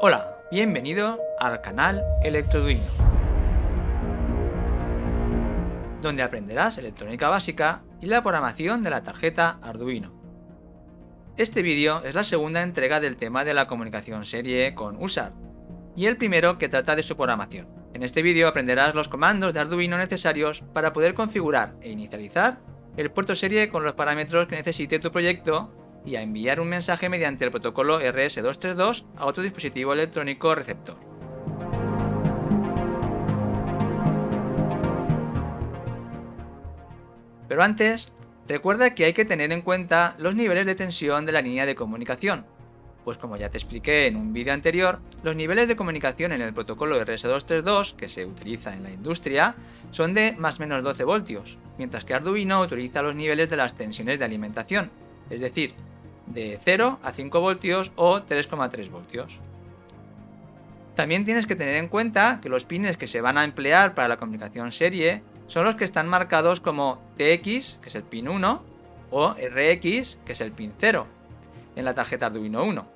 Hola, bienvenido al canal Electroduino, donde aprenderás electrónica básica y la programación de la tarjeta Arduino. Este vídeo es la segunda entrega del tema de la comunicación serie con USART y el primero que trata de su programación. En este vídeo aprenderás los comandos de Arduino necesarios para poder configurar e inicializar el puerto serie con los parámetros que necesite tu proyecto y a enviar un mensaje mediante el protocolo RS232 a otro dispositivo electrónico receptor. Pero antes, recuerda que hay que tener en cuenta los niveles de tensión de la línea de comunicación, pues como ya te expliqué en un vídeo anterior, los niveles de comunicación en el protocolo RS232 que se utiliza en la industria son de más o menos 12 voltios, mientras que Arduino utiliza los niveles de las tensiones de alimentación, es decir, de 0 a 5 voltios o 3,3 voltios. También tienes que tener en cuenta que los pines que se van a emplear para la comunicación serie son los que están marcados como TX, que es el pin 1, o RX, que es el pin 0, en la tarjeta Arduino 1.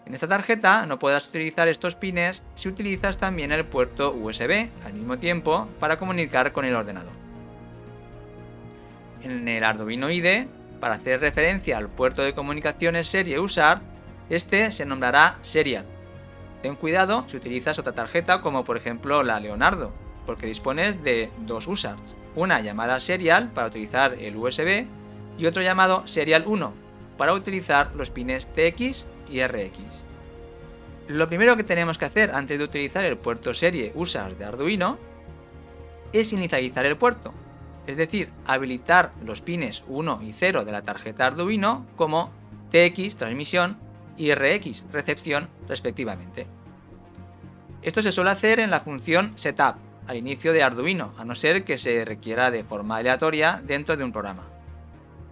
En esta tarjeta no podrás utilizar estos pines si utilizas también el puerto USB al mismo tiempo para comunicar con el ordenador. En el Arduino IDE, para hacer referencia al puerto de comunicaciones serie USART, este se nombrará Serial. Ten cuidado si utilizas otra tarjeta como por ejemplo la Leonardo, porque dispones de dos USARTs, una llamada Serial para utilizar el USB y otro llamado Serial 1 para utilizar los pines TX y RX. Lo primero que tenemos que hacer antes de utilizar el puerto serie USART de Arduino es inicializar el puerto, es decir, habilitar los pines 1 y 0 de la tarjeta Arduino como TX transmisión y RX recepción respectivamente. Esto se suele hacer en la función setup al inicio de Arduino, a no ser que se requiera de forma aleatoria dentro de un programa.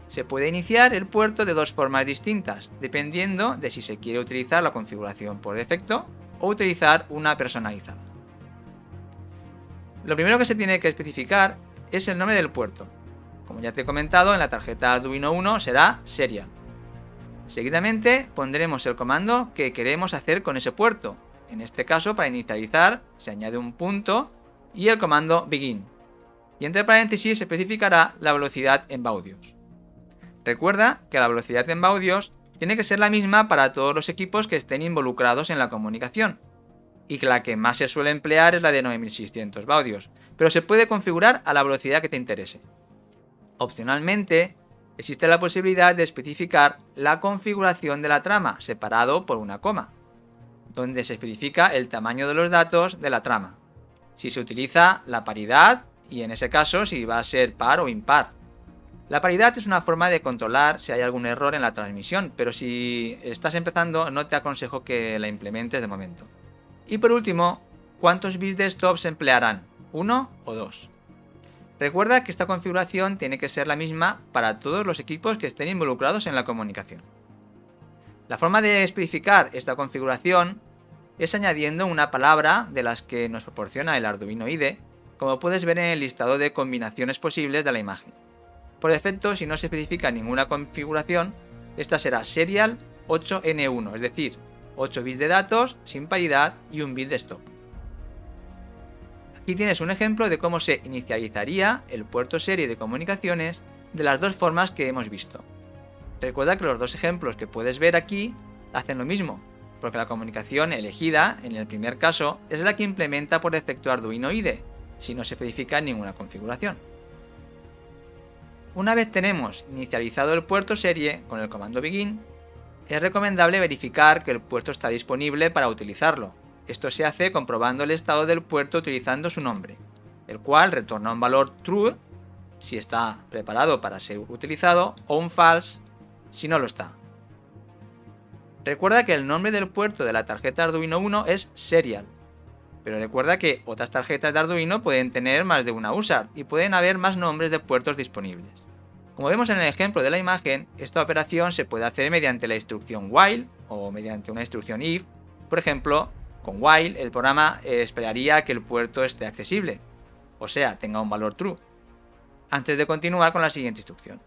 Se puede iniciar el puerto de dos formas distintas, dependiendo de si se quiere utilizar la configuración por defecto o utilizar una personalizada. Lo primero que se tiene que especificar es el nombre del puerto. Como ya te he comentado, en la tarjeta Arduino 1 será Serial. Seguidamente pondremos el comando que queremos hacer con ese puerto. En este caso, para inicializar, se añade un punto y el comando begin. Y entre paréntesis se especificará la velocidad en baudios. Recuerda que la velocidad en baudios tiene que ser la misma para todos los equipos que estén involucrados en la comunicación, y que la que más se suele emplear es la de 9600 baudios, pero se puede configurar a la velocidad que te interese. Opcionalmente, existe la posibilidad de especificar la configuración de la trama separado por una coma, donde se especifica el tamaño de los datos de la trama, si se utiliza la paridad y en ese caso si va a ser par o impar. La paridad es una forma de controlar si hay algún error en la transmisión, pero si estás empezando no te aconsejo que la implementes de momento. Y por último, ¿cuántos bits de stop se emplearán? ¿1 o 2? Recuerda que esta configuración tiene que ser la misma para todos los equipos que estén involucrados en la comunicación. La forma de especificar esta configuración es añadiendo una palabra de las que nos proporciona el Arduino IDE, como puedes ver en el listado de combinaciones posibles de la imagen. Por defecto, si no se especifica ninguna configuración, esta será Serial 8N1, es decir, 8 bits de datos sin paridad y 1 bit de stop. Aquí tienes un ejemplo de cómo se inicializaría el puerto serie de comunicaciones de las dos formas que hemos visto. Recuerda que los dos ejemplos que puedes ver aquí hacen lo mismo, porque la comunicación elegida en el primer caso es la que implementa por defecto Arduino IDE, si no se especifica ninguna configuración. Una vez tenemos inicializado el puerto serie con el comando begin, es recomendable verificar que el puerto está disponible para utilizarlo. Esto se hace comprobando el estado del puerto utilizando su nombre, el cual retorna un valor true si está preparado para ser utilizado o un false si no lo está. Recuerda que el nombre del puerto de la tarjeta Arduino 1 es Serial, pero recuerda que otras tarjetas de Arduino pueden tener más de una USART y pueden haber más nombres de puertos disponibles. Como vemos en el ejemplo de la imagen, esta operación se puede hacer mediante la instrucción while o mediante una instrucción if. Por ejemplo, con while el programa esperaría que el puerto esté accesible, o sea, tenga un valor true, antes de continuar con la siguiente instrucción.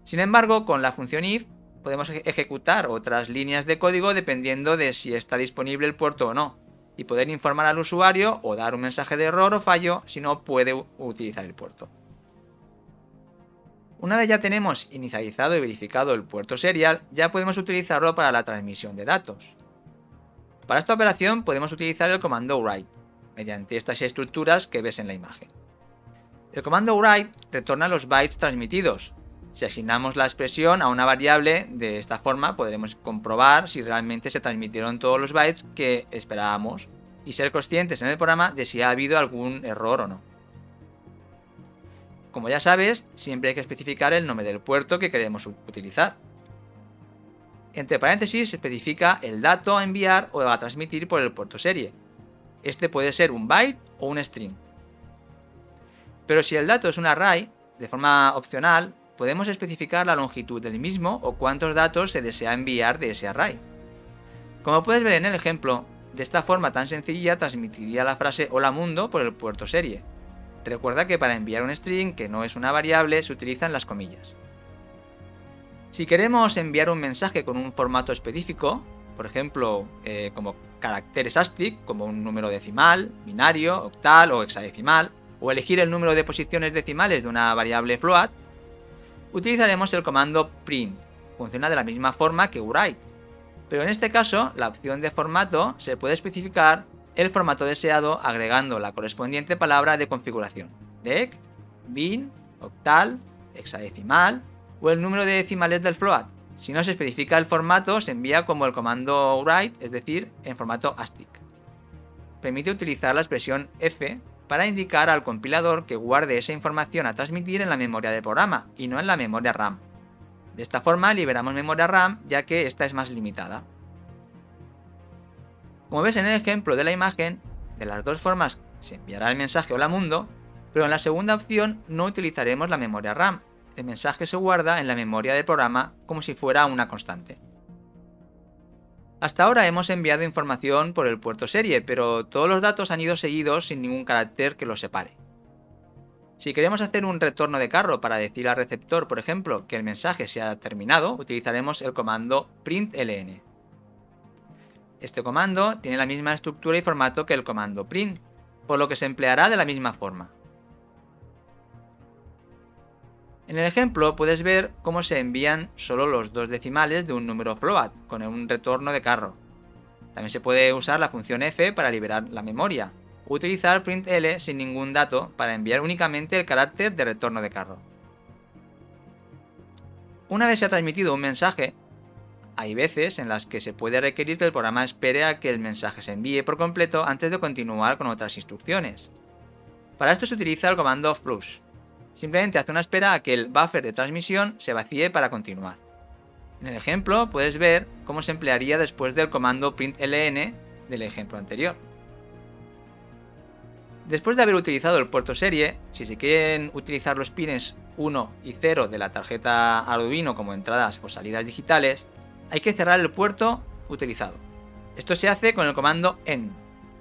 Sin embargo, con la función if podemos ejecutar otras líneas de código dependiendo de si está disponible el puerto o no, y poder informar al usuario o dar un mensaje de error o fallo si no puede utilizar el puerto. Una vez ya tenemos inicializado y verificado el puerto serial, ya podemos utilizarlo para la transmisión de datos. Para esta operación podemos utilizar el comando write, mediante estas estructuras que ves en la imagen. El comando write retorna los bytes transmitidos. Si asignamos la expresión a una variable, de esta forma podremos comprobar si realmente se transmitieron todos los bytes que esperábamos y ser conscientes en el programa de si ha habido algún error o no. Como ya sabes, siempre hay que especificar el nombre del puerto que queremos utilizar. Entre paréntesis se especifica el dato a enviar o a transmitir por el puerto serie. Este puede ser un byte o un string. Pero si el dato es un array, de forma opcional, podemos especificar la longitud del mismo o cuántos datos se desea enviar de ese array. Como puedes ver en el ejemplo, de esta forma tan sencilla transmitiría la frase hola mundo por el puerto serie. Recuerda que para enviar un string que no es una variable se utilizan las comillas. Si queremos enviar un mensaje con un formato específico, por ejemplo, como caracteres ASCII, como un número decimal, binario, octal o hexadecimal, o elegir el número de posiciones decimales de una variable float, utilizaremos el comando print. Funciona de la misma forma que write, pero en este caso la opción de formato se puede especificar el formato deseado agregando la correspondiente palabra de configuración, dec, bin, octal, hexadecimal o el número de decimales del float. Si no se especifica el formato, se envía como el comando write, es decir, en formato ASCII. Permite utilizar la expresión f para indicar al compilador que guarde esa información a transmitir en la memoria del programa y no en la memoria RAM. De esta forma liberamos memoria RAM ya que esta es más limitada. Como ves en el ejemplo de la imagen, de las dos formas se enviará el mensaje hola mundo, pero en la segunda opción no utilizaremos la memoria RAM. El mensaje se guarda en la memoria del programa como si fuera una constante. Hasta ahora hemos enviado información por el puerto serie, pero todos los datos han ido seguidos sin ningún carácter que los separe. Si queremos hacer un retorno de carro para decir al receptor, por ejemplo, que el mensaje se ha terminado, utilizaremos el comando println. Este comando tiene la misma estructura y formato que el comando print, por lo que se empleará de la misma forma. En el ejemplo puedes ver cómo se envían solo los dos decimales de un número float con un retorno de carro. También se puede usar la función f para liberar la memoria, o utilizar printl sin ningún dato para enviar únicamente el carácter de retorno de carro. Una vez se ha transmitido un mensaje, hay veces en las que se puede requerir que el programa espere a que el mensaje se envíe por completo antes de continuar con otras instrucciones. Para esto se utiliza el comando flush. Simplemente hace una espera a que el buffer de transmisión se vacíe para continuar. En el ejemplo puedes ver cómo se emplearía después del comando println del ejemplo anterior. Después de haber utilizado el puerto serie, si se quieren utilizar los pines 1 y 0 de la tarjeta Arduino como entradas o salidas digitales, hay que cerrar el puerto utilizado. Esto se hace con el comando end,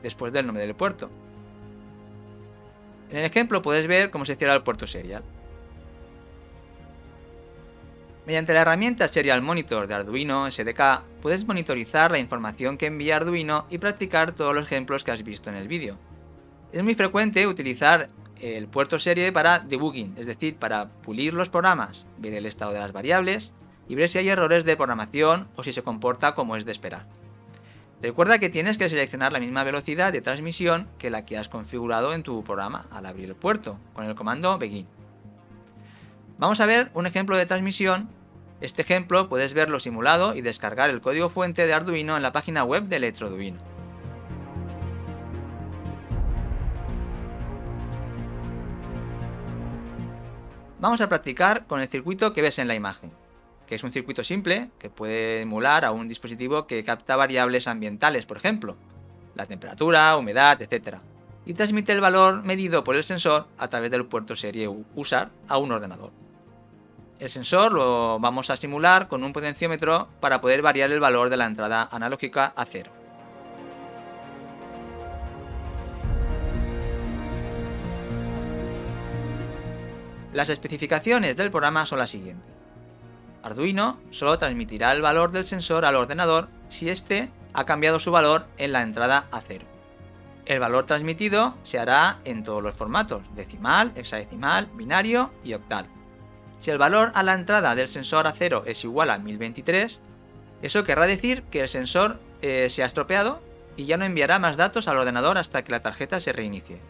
después del nombre del puerto. En el ejemplo puedes ver cómo se cierra el puerto serial. Mediante la herramienta Serial Monitor de Arduino SDK, puedes monitorizar la información que envía Arduino y practicar todos los ejemplos que has visto en el vídeo. Es muy frecuente utilizar el puerto serie para debugging, es decir, para pulir los programas, ver el estado de las variables y ver si hay errores de programación o si se comporta como es de esperar. Recuerda que tienes que seleccionar la misma velocidad de transmisión que la que has configurado en tu programa al abrir el puerto, con el comando begin. Vamos a ver un ejemplo de transmisión. Este ejemplo puedes verlo simulado y descargar el código fuente de Arduino en la página web de Electroduino. Vamos a practicar con el circuito que ves en la imagen, que es un circuito simple que puede emular a un dispositivo que capta variables ambientales, por ejemplo, la temperatura, humedad, etc. y transmite el valor medido por el sensor a través del puerto serie USAR a un ordenador. El sensor lo vamos a simular con un potenciómetro para poder variar el valor de la entrada analógica a 0. Las especificaciones del programa son las siguientes. Arduino solo transmitirá el valor del sensor al ordenador si éste ha cambiado su valor en la entrada A0. El valor transmitido se hará en todos los formatos: decimal, hexadecimal, binario y octal. Si el valor a la entrada del sensor A0 es igual a 1023, eso querrá decir que el sensor se ha estropeado y ya no enviará más datos al ordenador hasta que la tarjeta se reinicie.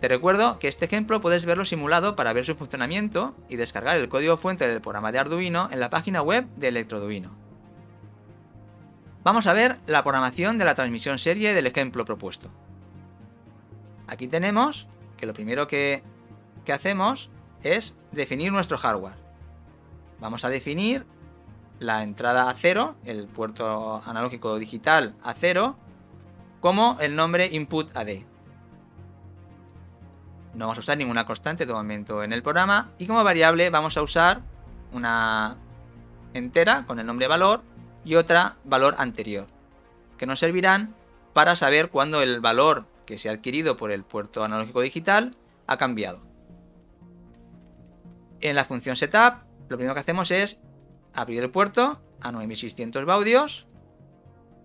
Te recuerdo que este ejemplo puedes verlo simulado para ver su funcionamiento y descargar el código fuente del programa de Arduino en la página web de Electroduino. Vamos a ver la programación de la transmisión serie del ejemplo propuesto. Aquí tenemos que lo primero que hacemos es definir nuestro hardware. Vamos a definir la entrada A0, el puerto analógico digital A0, como el nombre input AD. No vamos a usar ninguna constante de momento en el programa y como variable vamos a usar una entera con el nombre valor y otra valor anterior, que nos servirán para saber cuándo el valor que se ha adquirido por el puerto analógico digital ha cambiado. En la función setup, lo primero que hacemos es abrir el puerto a 9600 baudios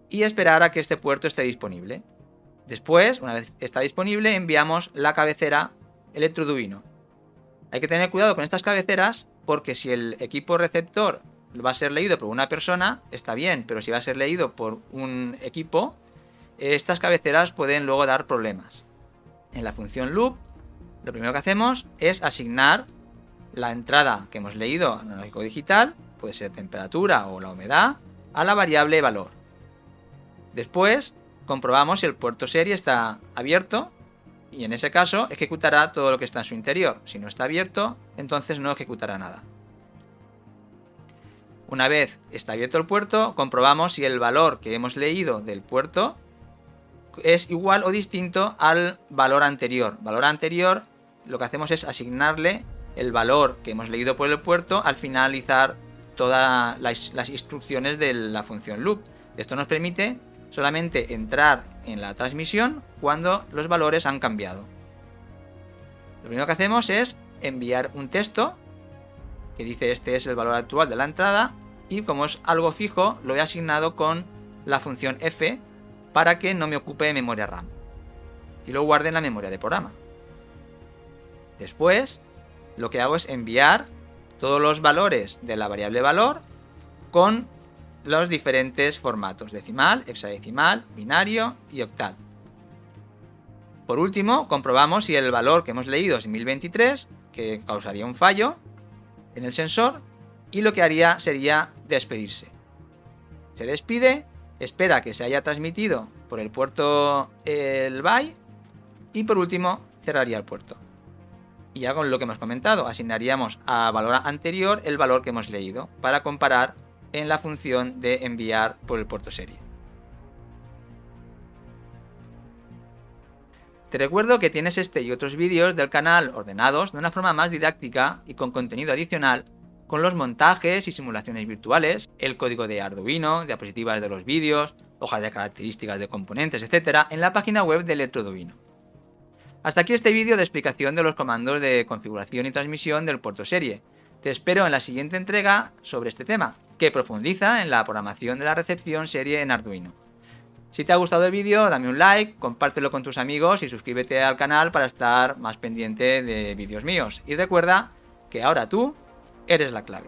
y esperar a que este puerto esté disponible. Después, una vez está disponible, enviamos la cabecera Electroduino. Hay que tener cuidado con estas cabeceras porque si el equipo receptor va a ser leído por una persona, está bien, pero si va a ser leído por un equipo, estas cabeceras pueden luego dar problemas. En la función loop, lo primero que hacemos es asignar la entrada que hemos leído analógico digital, puede ser temperatura o la humedad, a la variable valor. Después comprobamos si el puerto serie está abierto y en ese caso ejecutará todo lo que está en su interior. Si no está abierto, entonces no ejecutará nada. Una vez está abierto el puerto, comprobamos si el valor que hemos leído del puerto es igual o distinto al valor anterior. Valor anterior, lo que hacemos es asignarle el valor que hemos leído por el puerto al finalizar todas las instrucciones de la función loop. Esto nos permite solamente entrar en la transmisión cuando los valores han cambiado. Lo primero que hacemos es enviar un texto que dice este es el valor actual de la entrada y como es algo fijo lo he asignado con la función f para que no me ocupe memoria RAM y lo guarde en la memoria de programa. Después lo que hago es enviar todos los valores de la variable valor con los diferentes formatos: decimal, hexadecimal, binario y octal. Por último, comprobamos si el valor que hemos leído es 1023, que causaría un fallo en el sensor, y lo que haría sería despedirse. Se despide, espera que se haya transmitido por el puerto el by y por último cerraría el puerto. Y ya con lo que hemos comentado, asignaríamos a valor anterior el valor que hemos leído para comparar en la función de enviar por el puerto serie. Te recuerdo que tienes este y otros vídeos del canal ordenados de una forma más didáctica y con contenido adicional, con los montajes y simulaciones virtuales, el código de Arduino, diapositivas de los vídeos, hojas de características de componentes, etc. en la página web de Electroduino. Hasta aquí este vídeo de explicación de los comandos de configuración y transmisión del puerto serie. Te espero en la siguiente entrega sobre este tema, que profundiza en la programación de la recepción serie en Arduino. Si te ha gustado el vídeo, dame un like, compártelo con tus amigos y suscríbete al canal para estar más pendiente de vídeos míos. Y recuerda que ahora tú eres la clave.